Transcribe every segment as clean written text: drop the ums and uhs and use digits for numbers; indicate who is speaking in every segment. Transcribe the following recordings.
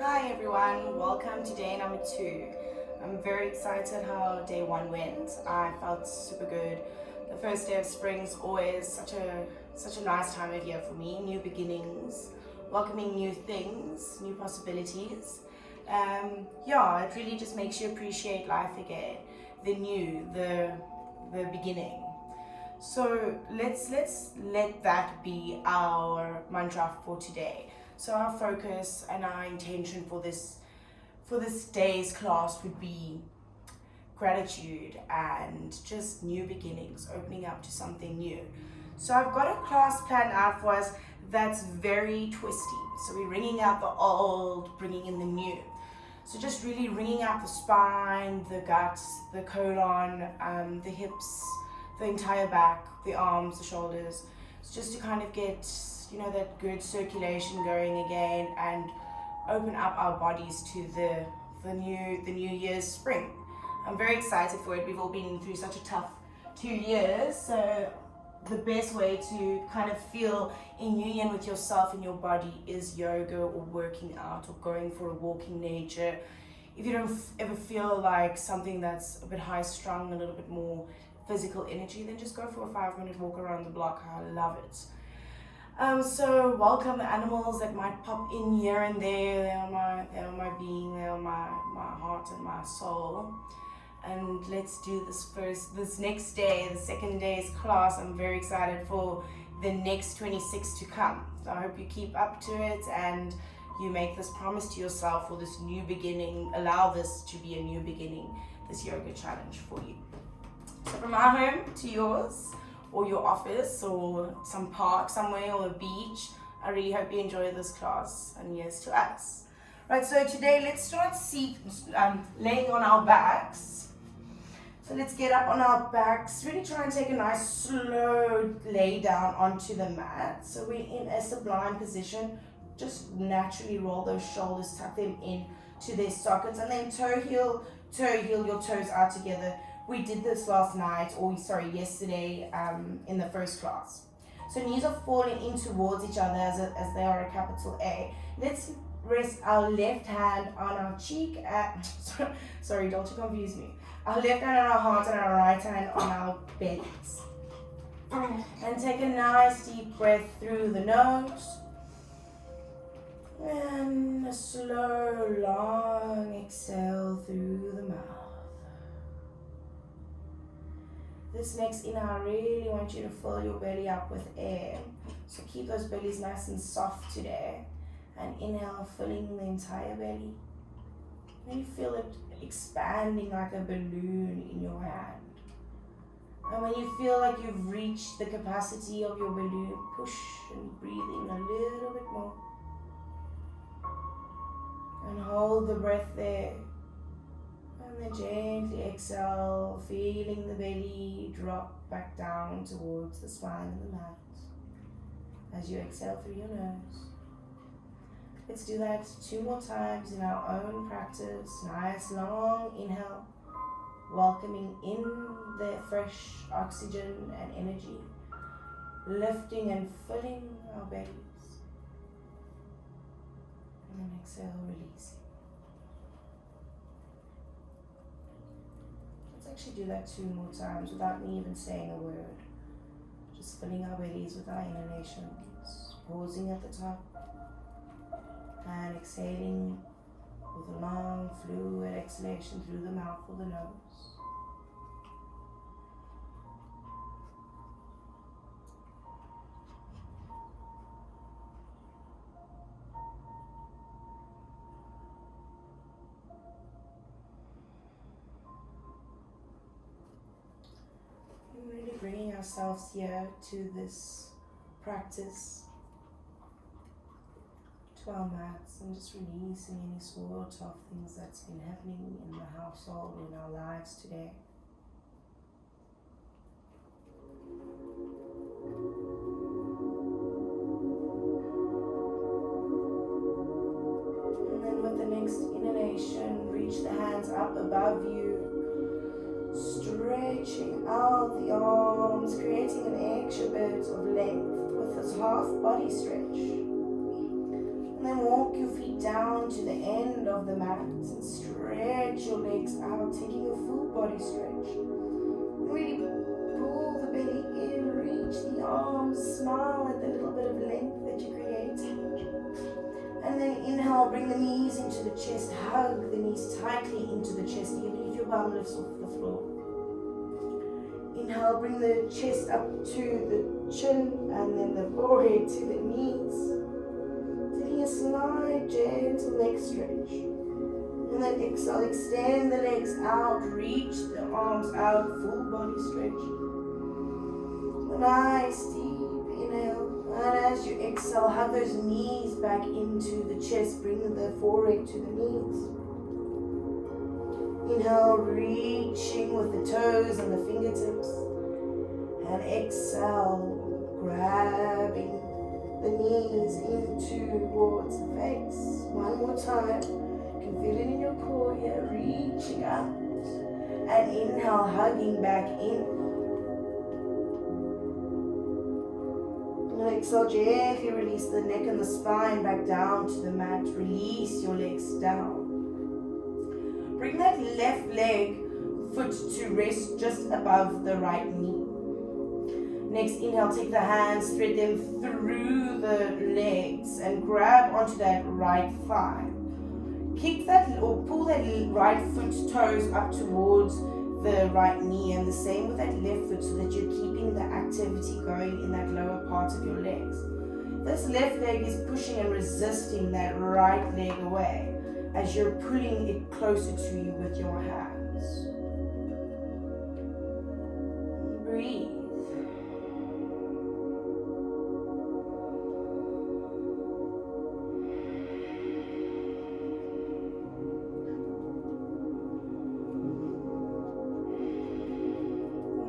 Speaker 1: Hi everyone, welcome to day number 2. I'm very excited how day 1 went. I felt super good. The first day of spring is always such a nice time of year for me. New beginnings, welcoming new things, new possibilities. It really just makes you appreciate life again, the new, the beginning. So let's let that be our mantra for today. So our focus and our intention for this day's class would be gratitude and just new beginnings, opening up to something new. So I've got a class planned out for us that's very twisty. So we're ringing out the old, bringing in the new. So just really ringing out the spine, the guts, the colon, the hips, the entire back, the arms, the shoulders. So just to kind of get, that good circulation going again and open up our bodies to the new year's spring. I'm very excited for it. We've all been through such a tough 2 years, so the best way to kind of feel in union with yourself and your body is yoga or working out or going for a walk in nature. If you don't ever feel like something that's a bit high strung, a little bit more physical energy, then just go for a 5-minute walk around the block. I love it. So welcome the animals that might pop in here and there. They are my being, they are my heart and my soul. And let's do this next day, the second day's class. I'm very excited for the next 26 to come. So I hope you keep up to it and you make this promise to yourself for this new beginning. Allow this to be a new beginning, this yoga challenge for you. So from our home to yours, or your office, or some park somewhere, or a beach, I really hope you enjoy this class, and yes to us. Right, so today let's start laying on our backs. So let's get up on our backs, really try and take a nice slow lay down onto the mat. So we're in a sublime position. Just naturally roll those shoulders, tuck them in to their sockets, and then toe heel, your toes out together. We did this yesterday in the first class. So knees are falling in towards each other as they are a capital A. Let's rest our left hand on our cheek. Sorry, don't you confuse me. Our left hand on our heart and our right hand on our bellies. And take a nice deep breath through the nose. And a slow, long exhale through the mouth. This next inhale, I really want you to fill your belly up with air. So keep those bellies nice and soft today. And inhale, filling the entire belly. And you feel it expanding like a balloon in your hand. And when you feel like you've reached the capacity of your balloon, push and breathe in a little bit more. And hold the breath there. And then gently exhale, feeling the belly drop back down towards the spine of the mat as you exhale through your nose. Let's do that 2 more times in our own practice. Nice long inhale, welcoming in the fresh oxygen and energy, lifting and filling our bellies. And then exhale, releasing. Actually do that 2 more times without me even saying a word. Just filling our bellies with our inhalations, pausing at the top and exhaling with a long fluid exhalation through the mouth or the nose. Really bringing ourselves here to this practice, to our mats, and just releasing any sort of things that's been happening in the household, in our lives today. And then with the next inhalation, reach the hands up above you. Stretching out the arms, creating an extra bit of length with this half body stretch. And then walk your feet down to the end of the mat and stretch your legs out, taking a full body stretch. Really pull the belly in, reach the arms, smile at the little bit of length that you create. And then inhale, bring the knees into the chest, hug the knees tightly into the chest, even if your bum lifts off the floor. Inhale, bring the chest up to the chin and then the forehead to the knees. Taking a slight, gentle leg stretch. And then exhale, extend the legs out, reach the arms out, full body stretch. A nice deep inhale. And as you exhale, hug those knees back into the chest, bring the forehead to the knees. Inhale, reaching with the toes and the fingertips. And exhale, grabbing the knees in towards the face. One more time. You can feel it in your core here, reaching out. And inhale, hugging back in. And exhale, gently release the neck and the spine back down to the mat. Release your legs down. Bring that left leg foot to rest just above the right knee. Next, inhale, take the hands, thread them through the legs and grab onto that right thigh. Kick that or pull that right foot toes up towards the right knee, and the same with that left foot, so that you're keeping the activity going in that lower part of your legs. This left leg is pushing and resisting that right leg away as you're pulling it closer to you with your hands. Breathe.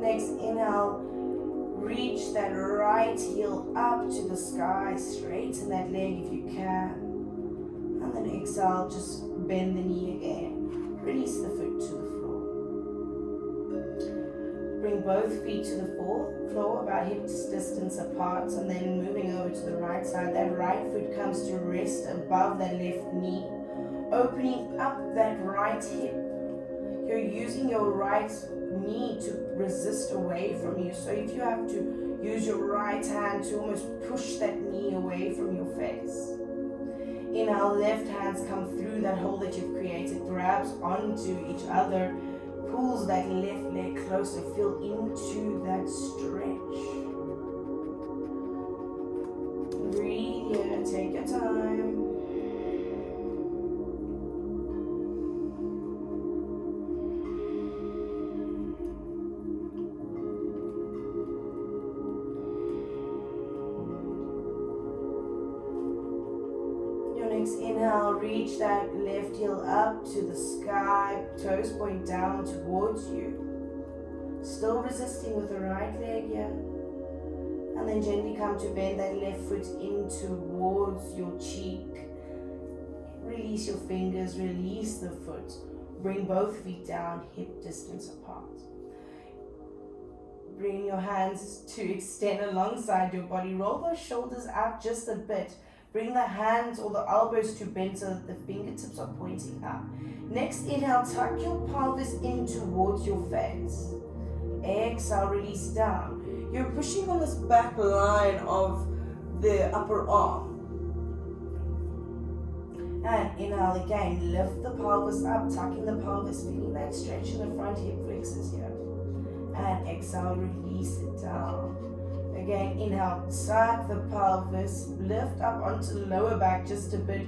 Speaker 1: Next, inhale, reach that right heel up to the sky, straighten that leg if you can. And then exhale, just bend the knee again. Release the foot to the floor. Bring both feet to the floor, about hip distance apart, and then moving over to the right side. That right foot comes to rest above that left knee, opening up that right hip. You're using your right knee to resist away from you. So if you have to use your right hand to almost push that knee away from your face. Inhale, left hands come through that hole that you've created, grabs onto each other, pulls that left leg closer, feel into that stretch. Breathe here, take your time. Inhale, reach that left heel up to the sky, toes point down towards you. Still resisting with the right leg here. And then gently come to bend that left foot in towards your cheek. Release your fingers, release the foot. Bring both feet down, hip distance apart. Bring your hands to extend alongside your body. Roll those shoulders out just a bit. Bring the hands or the elbows to bend so that the fingertips are pointing up. Next, inhale, tuck your pelvis in towards your face. Exhale, release down. You're pushing on this back line of the upper arm. And inhale again, lift the pelvis up, tucking the pelvis, feeling that stretch in the front hip flexors here. And exhale, release it down. Again, inhale, tuck the pelvis, lift up onto the lower back just a bit.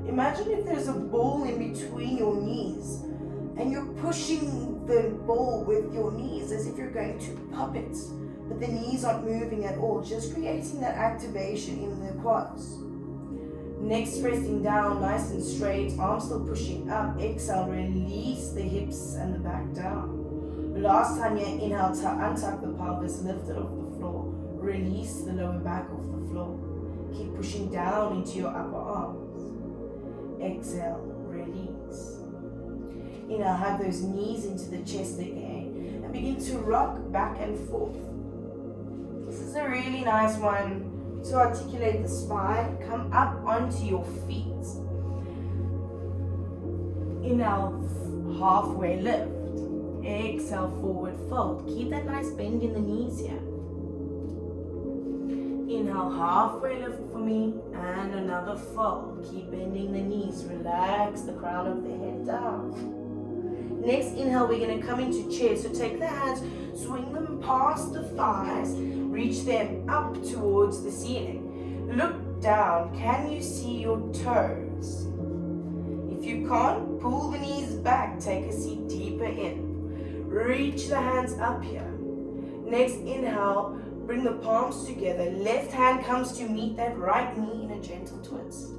Speaker 1: Imagine if there's a ball in between your knees and you're pushing the ball with your knees as if you're going to pop it, but the knees aren't moving at all, just creating that activation in the quads. Next, pressing down nice and straight, arms still pushing up. Exhale, release the hips and the back down. Last time here, inhale, untuck the pelvis, lift it off the floor. Release the lower back off the floor. Keep pushing down into your upper arms. Exhale, release. Inhale, hug those knees into the chest again and begin to rock back and forth. This is a really nice one to articulate the spine. Come up onto your feet. Inhale, halfway lift. Exhale, forward fold. Keep that nice bend in the knees here. Inhale, halfway lift for me, and another fold. Keep bending the knees. Relax the crown of the head down. Next inhale, we're going to come into chair. So take the hands, swing them past the thighs, reach them up towards the ceiling. Look down. Can you see your toes? If you can't, pull the knees back. Take a seat deeper in. Reach the hands up here. Next inhale, bring the palms together. Left hand comes to meet that right knee in a gentle twist.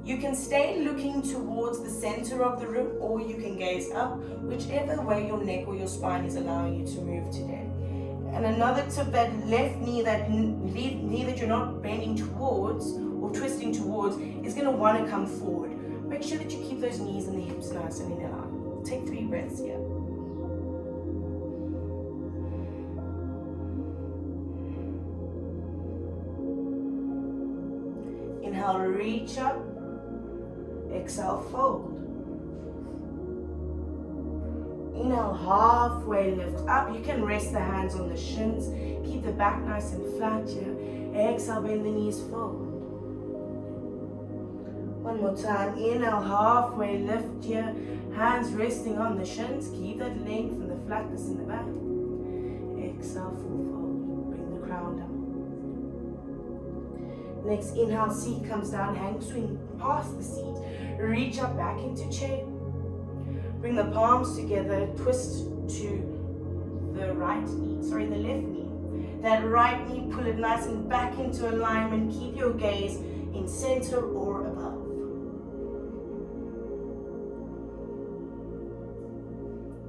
Speaker 1: You can stay looking towards the center of the room, or you can gaze up, whichever way your neck or your spine is allowing you to move today. And another tip, that left knee, that knee that you're not bending towards or twisting towards, is going to want to come forward. Make sure that you keep those knees and the hips nice and in line. Take 3 breaths here. Inhale, reach up. Exhale, fold. Inhale, halfway lift up. You can rest the hands on the shins. Keep the back nice and flat here. Exhale, bend the knees, fold. One more time. Inhale, halfway lift here. Hands resting on the shins. Keep that length and the flatness in the back. Exhale, full fold. Bring the crown down. Next inhale, seat comes down, hang, swing past the seat, reach up back into chair. Bring the palms together, twist to the left knee. That right knee, pull it nice and back into alignment. Keep your gaze in center or above.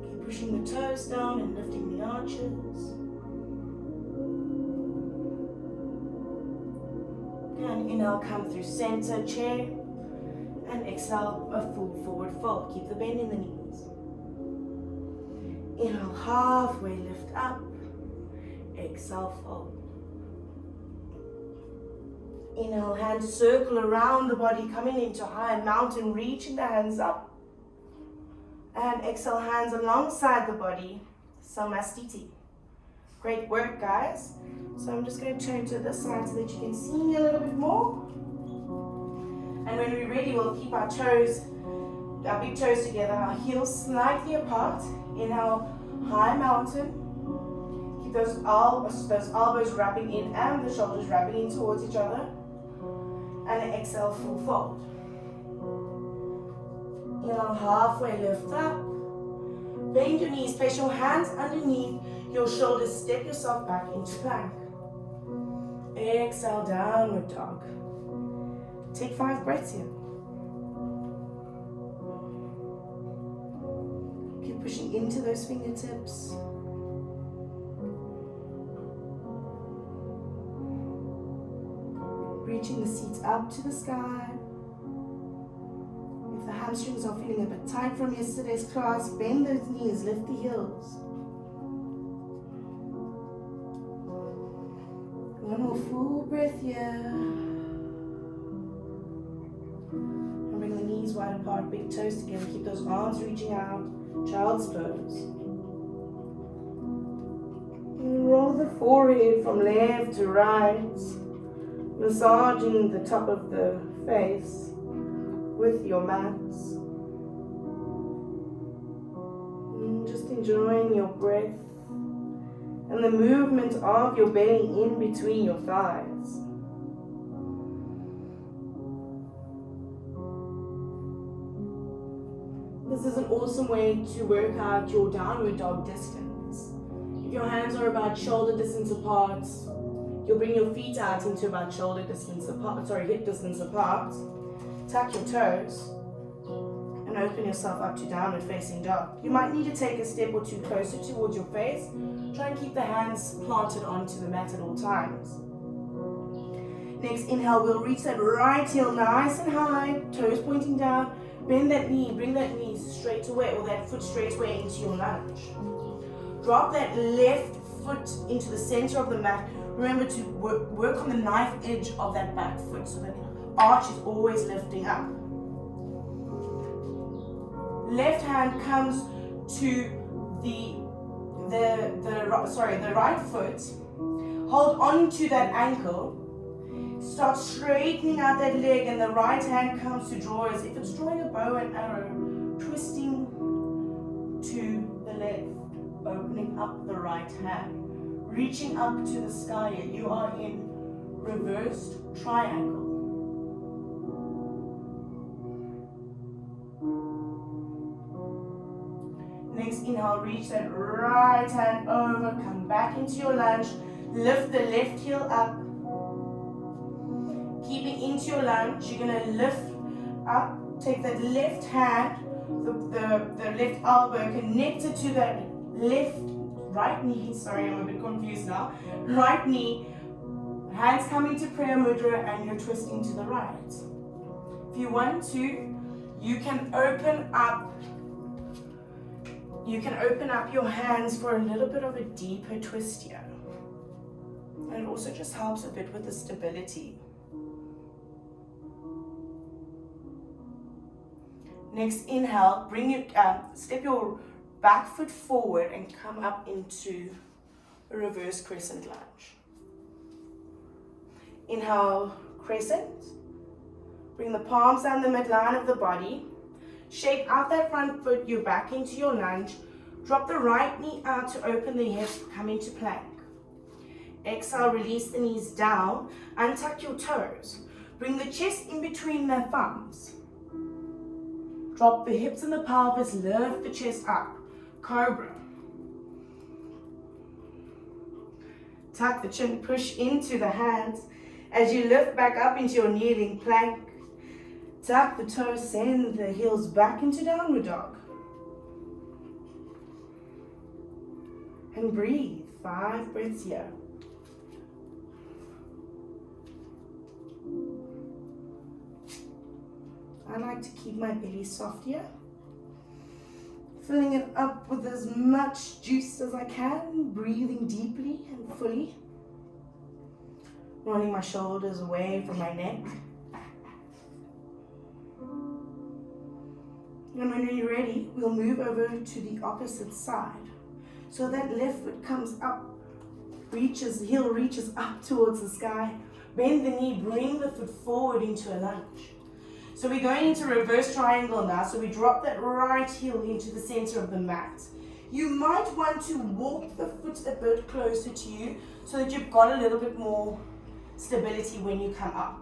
Speaker 1: Keep pushing the toes down and lifting the arches. And inhale, come through center, chair, and exhale, a full forward fold. Keep the bend in the knees. Inhale, halfway lift up. Exhale, fold. Inhale, hands circle around the body, coming into high mountain, reaching the hands up. And exhale, hands alongside the body, Samastiti. Great work, guys. So I'm just going to turn to this side so that you can see me a little bit more. And when we're ready, we'll keep our big toes together, our heels slightly apart. Inhale, high mountain. Keep those elbows wrapping in and the shoulders wrapping in towards each other. And exhale, full fold. Inhale, halfway lift up. Bend your knees, place your hands underneath your shoulders, step yourself back into plank. Exhale, downward dog. Take 5 breaths here. Keep pushing into those fingertips. Reaching the seat up to the sky. If the hamstrings are feeling a bit tight from yesterday's class, bend those knees, lift the heels. One more full breath here. And bring the knees wide apart, big toes together. Keep those arms reaching out. Child's pose. And roll the forehead from left to right. Massaging the top of the face with your mats. And just enjoying your breath and the movement of your belly in between your thighs. This is an awesome way to work out your downward dog distance. If your hands are about shoulder distance apart, you'll bring your feet out into about hip distance apart. Tuck your toes and open yourself up to downward facing dog. You might need to take a step or two closer towards your face. Try and keep the hands planted onto the mat at all times. Next inhale, we'll reach that right heel nice and high, toes pointing down. Bend that knee, bring that knee straight away, or that foot straight away into your lunge. Drop that left foot into the center of the mat. Remember to work on the knife edge of that back foot so that arch is always lifting up. Left hand comes to the right foot. Hold on to that ankle. Start straightening out that leg, and the right hand comes to draw as if it's drawing a bow and arrow, twisting to the left, opening up the right hand, reaching up to the sky. You are in reversed triangle. Next inhale, reach that right hand over, come back into your lunge, lift the left heel up. Keeping into your lunge, you're going to lift up, take that left hand, the left elbow connected to that right knee, sorry, I'm a bit confused now, right knee, hands coming to prayer mudra, and you're twisting to the right. If you want to, you can open up your hands for a little bit of a deeper twist here. And it also just helps a bit with the stability. Next inhale, step your back foot forward and come up into a reverse crescent lunge. Inhale, crescent. Bring the palms down the midline of the body. Shake out that front foot, you're back into your lunge. Drop the right knee out to open the hips, come into plank. Exhale, release the knees down, untuck your toes. Bring the chest in between the thumbs. Drop the hips and the pelvis, lift the chest up. Cobra. Tuck the chin, push into the hands. As you lift back up into your kneeling plank, tuck the toes, send the heels back into downward dog. And breathe, 5 breaths here. I like to keep my belly soft here. Filling it up with as much juice as I can, breathing deeply and fully. Rolling my shoulders away from my neck. And when you're ready, we'll move over to the opposite side. So that left foot comes up, heel reaches up towards the sky. Bend the knee, bring the foot forward into a lunge. So we're going into reverse triangle now. So we drop that right heel into the center of the mat. You might want to walk the foot a bit closer to you so that you've got a little bit more stability when you come up.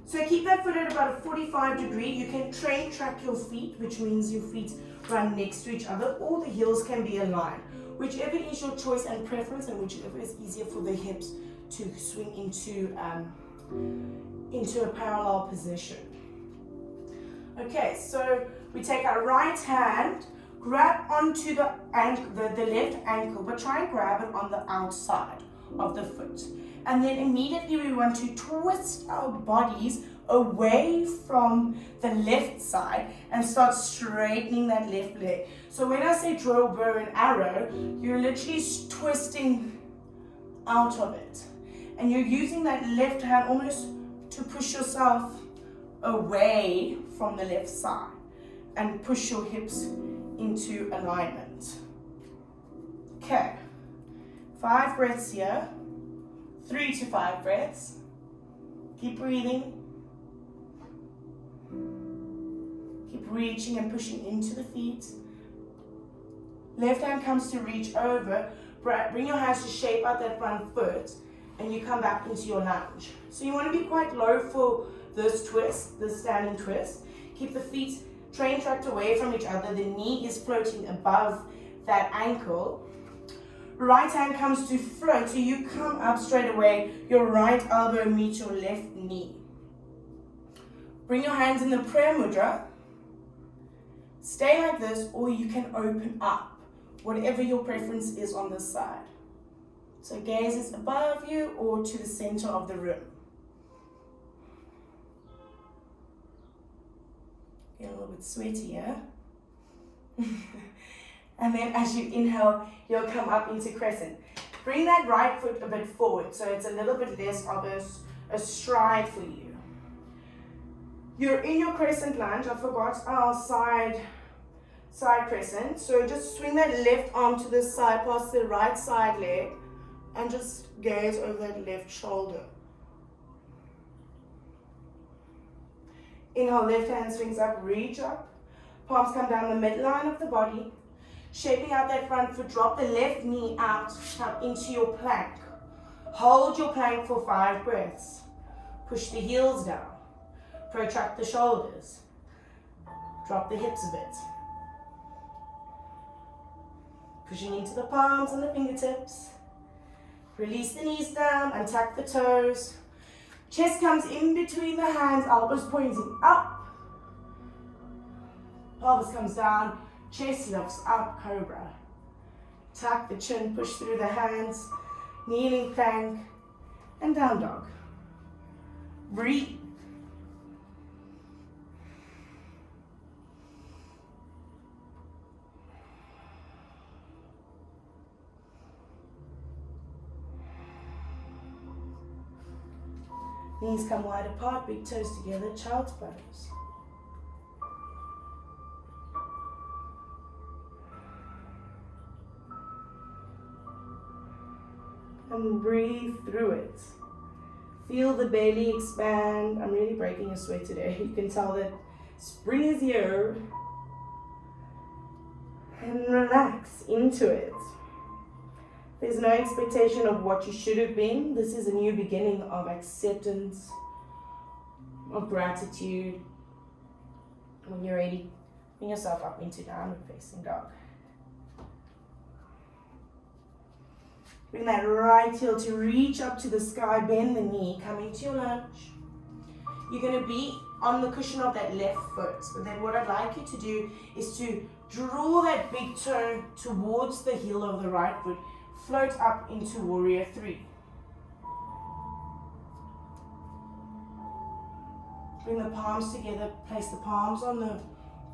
Speaker 1: So keep that foot at about a 45 degree. You can train track your feet, which means your feet run next to each other, or the heels can be aligned. Whichever is your choice and preference, and whichever is easier for the hips to swing into a parallel position. Okay, so we take our right hand, grab onto the left ankle, but try and grab it on the outside of the foot. And then immediately we want to twist our bodies away from the left side and start straightening that left leg. So when I say draw a bow and arrow, you're literally twisting out of it. And you're using that left hand almost to push yourself away from the left side and push your hips into alignment. Okay, 5 breaths here, 3 to 5 breaths. Keep breathing. Keep reaching and pushing into the feet. Left hand comes to reach over. Bring your hands to shape out that front foot, and you come back into your lunge. So you want to be quite low for this twist, this standing twist. Keep the feet train tracked away from each other. The knee is floating above that ankle. Right hand comes to float, so you come up straight away. Your right elbow meets your left knee. Bring your hands in the prayer mudra. Stay like this, or you can open up, whatever your preference is on this side. So gaze is above you or to the center of the room. Get a little bit sweaty here. And then as you inhale, you'll come up into crescent. Bring that right foot a bit forward so it's a little bit less of a stride for you. You're in your crescent lunge. I forgot our side crescent. So just swing that left arm to the side past the right side leg and just gaze over that left shoulder. Inhale, left hand swings up, reach up. Palms come down the midline of the body. Shaping out that front foot, drop the left knee out, come into your plank. Hold your plank for 5 breaths. Push the heels down. Protract the shoulders. Drop the hips a bit. Pushing into the palms and the fingertips. Release the knees down, untuck the toes. Chest comes in between the hands, elbows pointing up. Pelvis comes down, chest lifts up, cobra. Tuck the chin, push through the hands, kneeling plank, and down dog. Breathe. Knees come wide apart, big toes together, child's pose. And breathe through it. Feel the belly expand. I'm really breaking a sweat today. You can tell that spring is here. And relax into it. There's no expectation of what you should have been. This is a new beginning of acceptance, of gratitude. When you're ready, bring yourself up into downward facing dog. Bring that right heel to reach up to the sky, bend the knee, come into your lunge. You're going to be on the cushion of that left foot. But then what I'd like you to do is to draw that big toe towards the heel of the right foot. Float up into warrior 3. Bring the palms together, place the palms on the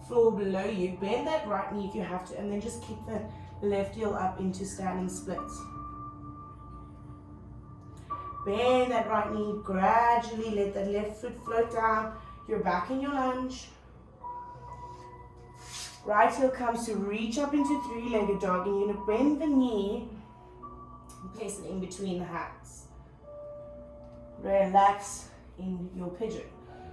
Speaker 1: floor below you. Bend that right knee if you have to, and then just kick the left heel up into standing splits. Bend that right knee, gradually let that left foot float down. You're back in your lunge. Right heel comes to reach up into 3-legged dog, and you're going to bend the knee and place it in between the hands. Relax in your pigeon.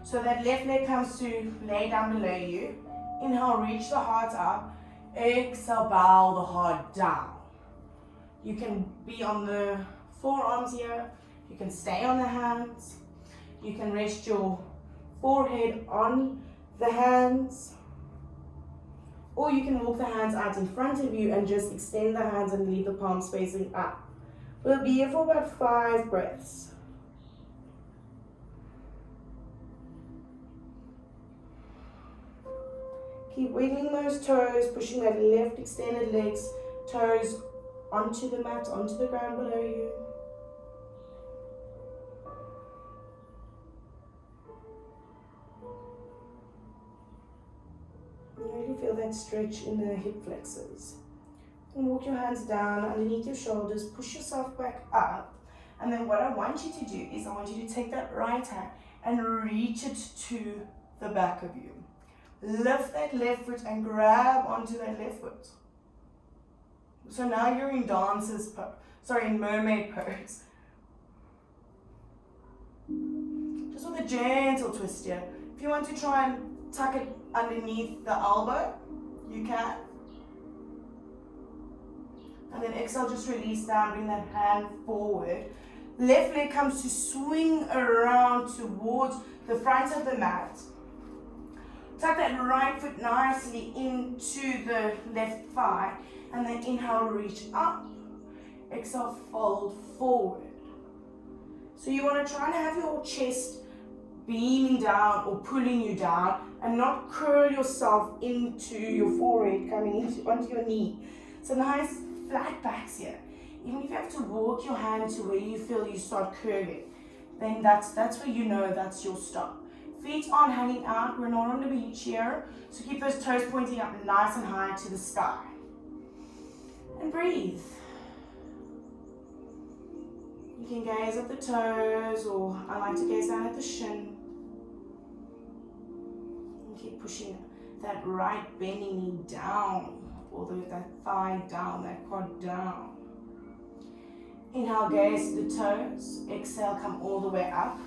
Speaker 1: So that left leg comes to lay down below you. Inhale, reach the heart up. Exhale, bow the heart down. You can be on the forearms here. You can stay on the hands. You can rest your forehead on the hands. Or you can walk the hands out in front of you and just extend the hands and leave the palms facing up. We'll be here for about 5 breaths. Keep wiggling those toes, pushing that left extended legs, toes onto the mat, onto the ground below you. Really feel that stretch in the hip flexors. And walk your hands down underneath your shoulders, push yourself back up. And then what I want you to do is I want you to take that right hand and reach it to the back of you. Lift that left foot and grab onto that left foot. So now you're in in mermaid pose. Just with a gentle twist here. If you want to try and tuck it underneath the elbow, you can. And then exhale, just release down, bring that hand forward. Left leg comes to swing around towards the front of the mat. Tuck that right foot nicely into the left thigh. And then inhale, reach up. Exhale, fold forward. So you want to try and have your chest beaming down or pulling you down and not curl yourself into your forehead, coming onto your knee. So nice flat backs here. Even if you have to walk your hand to where you feel you start curving, then that's where you know that's your stop. Feet aren't hanging out, we're not on the beach here, so keep those toes pointing up nice and high to the sky. And breathe. You can gaze at the toes, or I like to gaze down at the shin. And keep pushing that right bending knee down, all the way that thigh down, that quad down. Inhale, gaze to the toes. Exhale, come all the way up.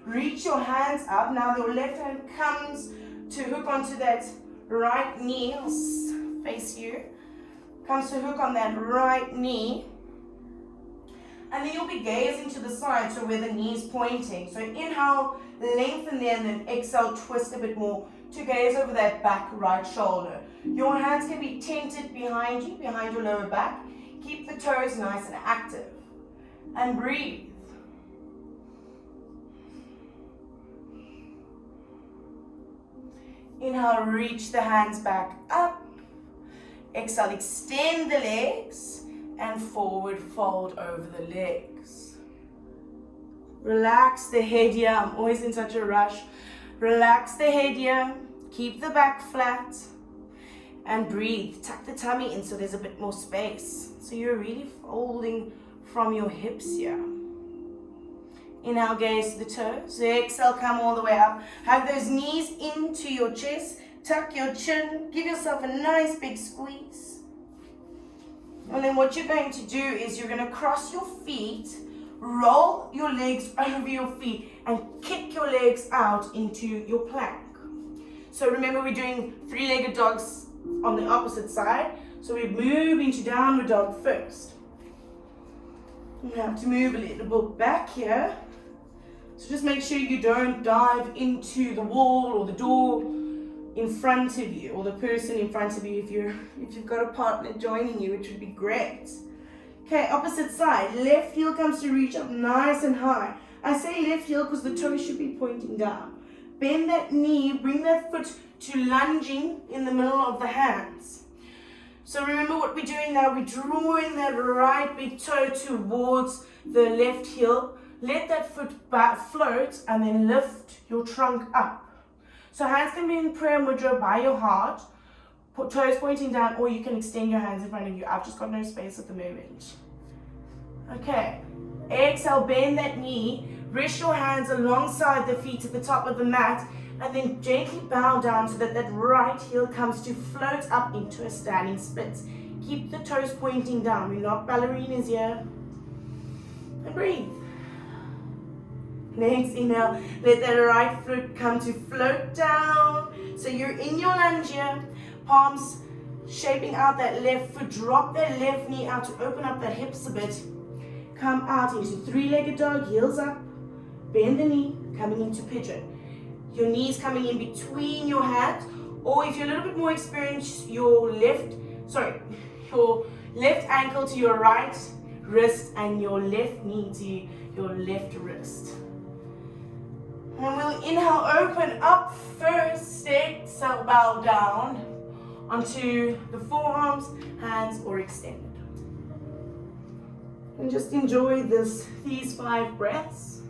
Speaker 1: Reach your hands up. Now your left hand comes to hook onto that right knee. I'll face you. Comes to hook on that right knee. And then you'll be gazing to the side, so where the knee is pointing. So inhale, lengthen there, and then exhale, twist a bit more to gaze over that back right shoulder. Your hands can be tented behind you, behind your lower back. Keep the toes nice and active. And breathe. Inhale, reach the hands back up. Exhale, extend the legs and forward fold over the legs. Relax the head here. I'm always in such a rush. Relax the head here. Keep the back flat. And breathe. Tuck the tummy in so there's a bit more space. So you're really folding from your hips here. Inhale, gaze to the toes. Exhale, come all the way up. Hug those knees into your chest. Tuck your chin. Give yourself a nice big squeeze. And then what you're going to do is you're going to cross your feet, roll your legs over your feet, and kick your legs out into your plank. So remember, we're doing three-legged dogs on the opposite side. So we move into downward dog first. You have to move a little bit back here. So just make sure you don't dive into the wall or the door in front of you, or the person in front of you if you've got a partner joining you, which would be great. Okay, opposite side. Left heel comes to reach up nice and high. I say left heel because the toe should be pointing down. Bend that knee, bring that foot to lunging in the middle of the hands. So remember what we're doing now. We're drawing that right big toe towards the left heel. Let that foot back float and then lift your trunk up. So hands can be in prayer mudra by your heart. Put toes pointing down, or you can extend your hands in front of you. I've just got no space at the moment. Okay. Exhale, bend that knee. Rest your hands alongside the feet at the top of the mat. And then gently bow down so that that right heel comes to float up into a standing split. Keep the toes pointing down. We're not ballerinas here. And breathe. Next inhale, let that right foot come to float down. So you're in your lunge here. Palms shaping out that left foot. Drop that left knee out to open up that hips a bit. Come out into three-legged dog, heels up. Bend the knee, coming into pigeon. Your knees coming in between your hands, or if you're a little bit more experienced, your left ankle to your right wrist and your left knee to your left wrist. And we'll inhale, open up first, exhale, bow down onto the forearms, hands or extended. And just enjoy these 5 breaths.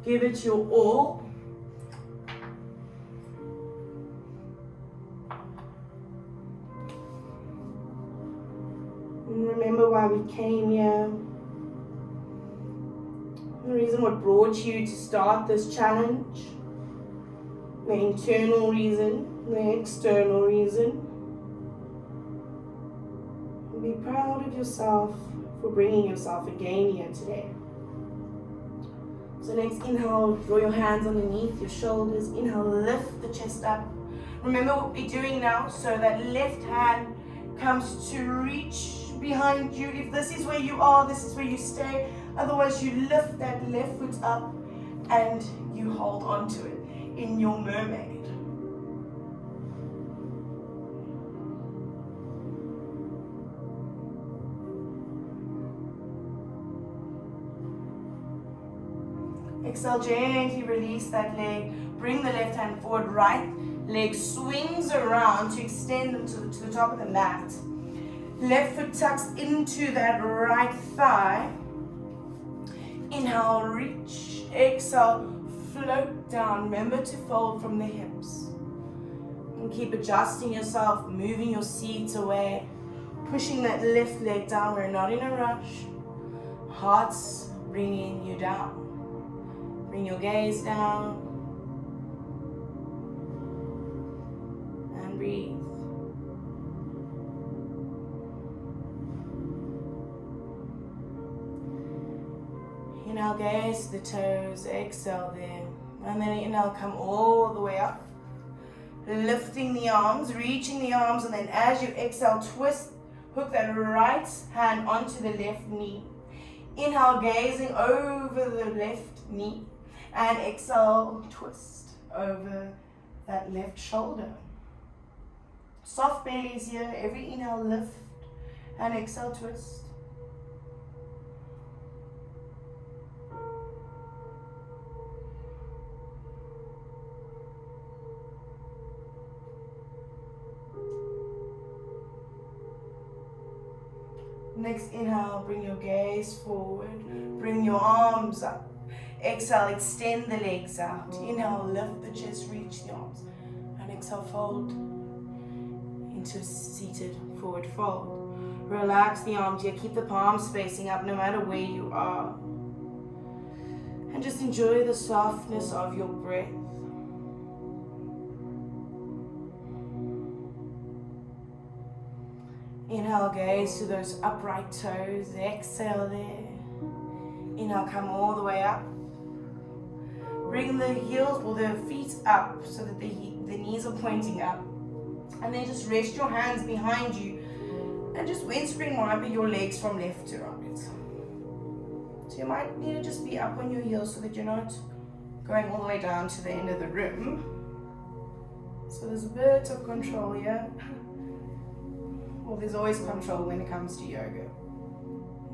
Speaker 1: Give it your all. And remember why we came here. The reason what brought you to start this challenge. The internal reason, the external reason. And be proud of yourself for bringing yourself again here today. So next inhale, draw your hands underneath your shoulders. Inhale, lift the chest up. Remember what we're doing now. So that left hand comes to reach behind you. If this is where you are, this is where you stay. Otherwise, you lift that left foot up and you hold on to it in your mermaid. Exhale, gently release that leg. Bring the left hand forward. Right leg swings around to extend them to the top of the mat. Left foot tucks into that right thigh. Inhale, reach. Exhale, float down. Remember to fold from the hips. And keep adjusting yourself, moving your seat away. Pushing that left leg down. We're not in a rush. Heart's bringing you down. Bring your gaze down and breathe. Inhale, gaze to the toes, exhale there. And then inhale, come all the way up. Lifting the arms, reaching the arms, and then as you exhale, twist, hook that right hand onto the left knee. Inhale, gazing over the left knee. And exhale, twist over that left shoulder. Soft bellies here. Every inhale, lift. And exhale, twist. Next inhale, bring your gaze forward. Bring your arms up. Exhale, extend the legs out. Inhale, lift the chest, reach the arms. And exhale, fold into a seated forward fold. Relax the arms here. Keep the palms facing up no matter where you are. And just enjoy the softness of your breath. Inhale, gaze to those upright toes. Exhale there. Inhale, come all the way up. Bring the heels or the feet up so that the knees are pointing up. And then just rest your hands behind you. And just windspring wiper your legs from left to right. So you might need to just be up on your heels so that you're not going all the way down to the end of the room. So there's a bit of control here. Well, there's always control when it comes to yoga.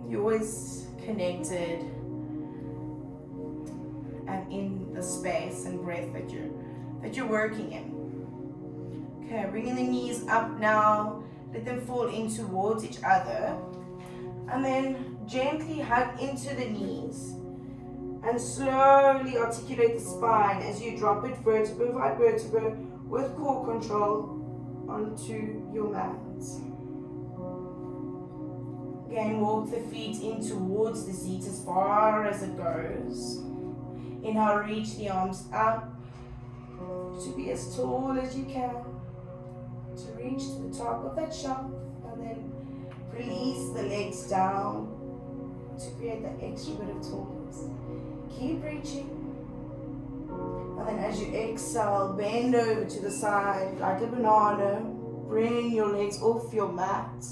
Speaker 1: You're always connected and in the space and breath that you're working in. Okay, bringing the knees up now. Let them fall in towards each other. And then gently hug into the knees. And slowly articulate the spine as you drop it vertebra by vertebra with core control onto your mats. Again, walk the feet in towards the seat as far as it goes. Inhale, reach the arms up to be as tall as you can, to reach to the top of that shelf, and then release the legs down to create that extra bit of tallness. Keep reaching. And then as you exhale, bend over to the side like a banana. Bring your legs off your mat.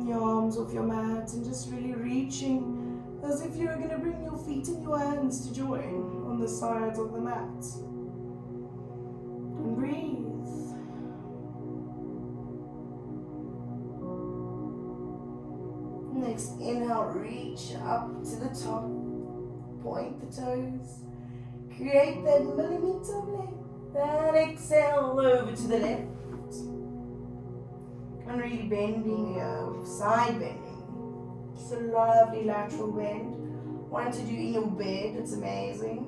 Speaker 1: Your arms off your mat and just really reaching as if you're going to bring your feet and your hands to join on the sides of the mat. And breathe. Next inhale, reach up to the top, point the toes, create that millimeter of length, and exhale over to the left. And really bending here, side bending. It's a lovely lateral bend. One to do in your bed, it's amazing.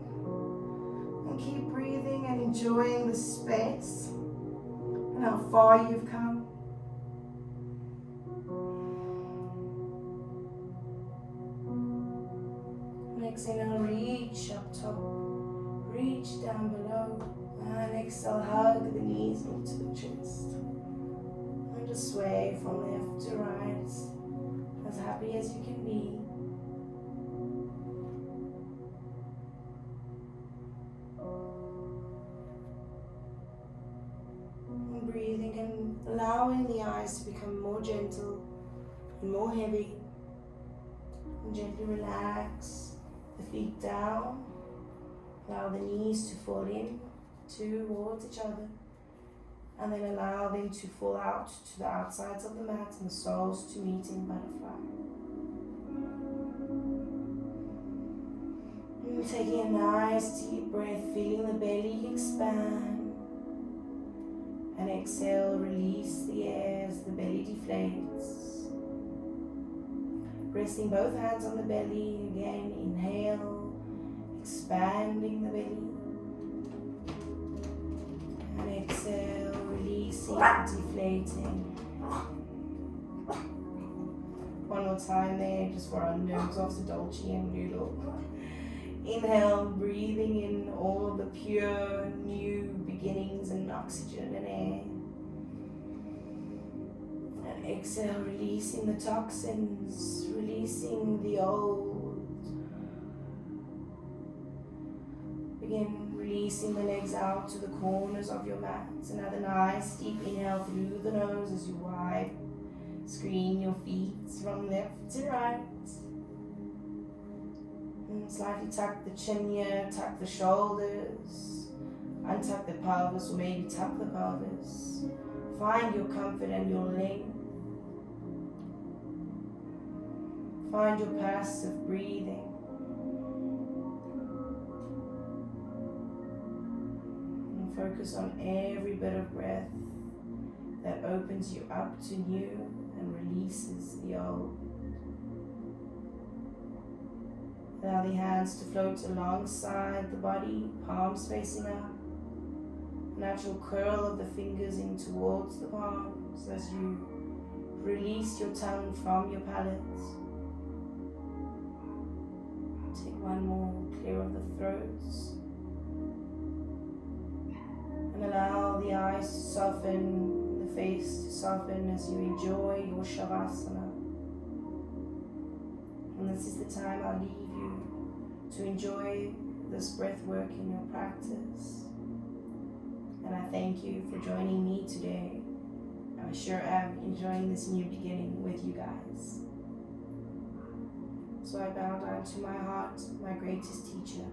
Speaker 1: And keep breathing and enjoying the space and how far you've come. Next inhale, reach up top, reach down below, and exhale, hug the knees into the chest. And just sway from left to right, as happy as you can be. And breathing and allowing the eyes to become more gentle and more heavy. And gently relax the feet down. Allow the knees to fall in towards each other. And then allow them to fall out to the outsides of the mat and the soles to meet in butterfly. And taking a nice deep breath, feeling the belly expand. And exhale, release the air as the belly deflates. Resting both hands on the belly, again inhale, expanding the belly. And exhale, releasing, deflating. One more time there, just for our nerves off the Dolce and Noodle. Inhale, breathing in all of the pure, new beginnings and oxygen and air. And exhale, releasing the toxins, releasing the old. Begin releasing the legs out to the corners of your mat. Another nice deep inhale through the nose as you wide screen your feet from left to right. And slightly tuck the chin here, tuck the shoulders, untuck the pelvis, or maybe tuck the pelvis. Find your comfort and your length. Find your passive breathing. And focus on every bit of breath that opens you up to new and releases the old. Allow the hands to float alongside the body, palms facing up. Natural curl of the fingers in towards the palms as you release your tongue from your palate. Take one more, clear of the throat. And allow the eyes to soften, the face to soften as you enjoy your Shavasana. And this is the time I'll leave you to enjoy this breath work in your practice. And I thank you for joining me today. I sure am enjoying this new beginning with you guys. So I bow down to my heart, my greatest teacher.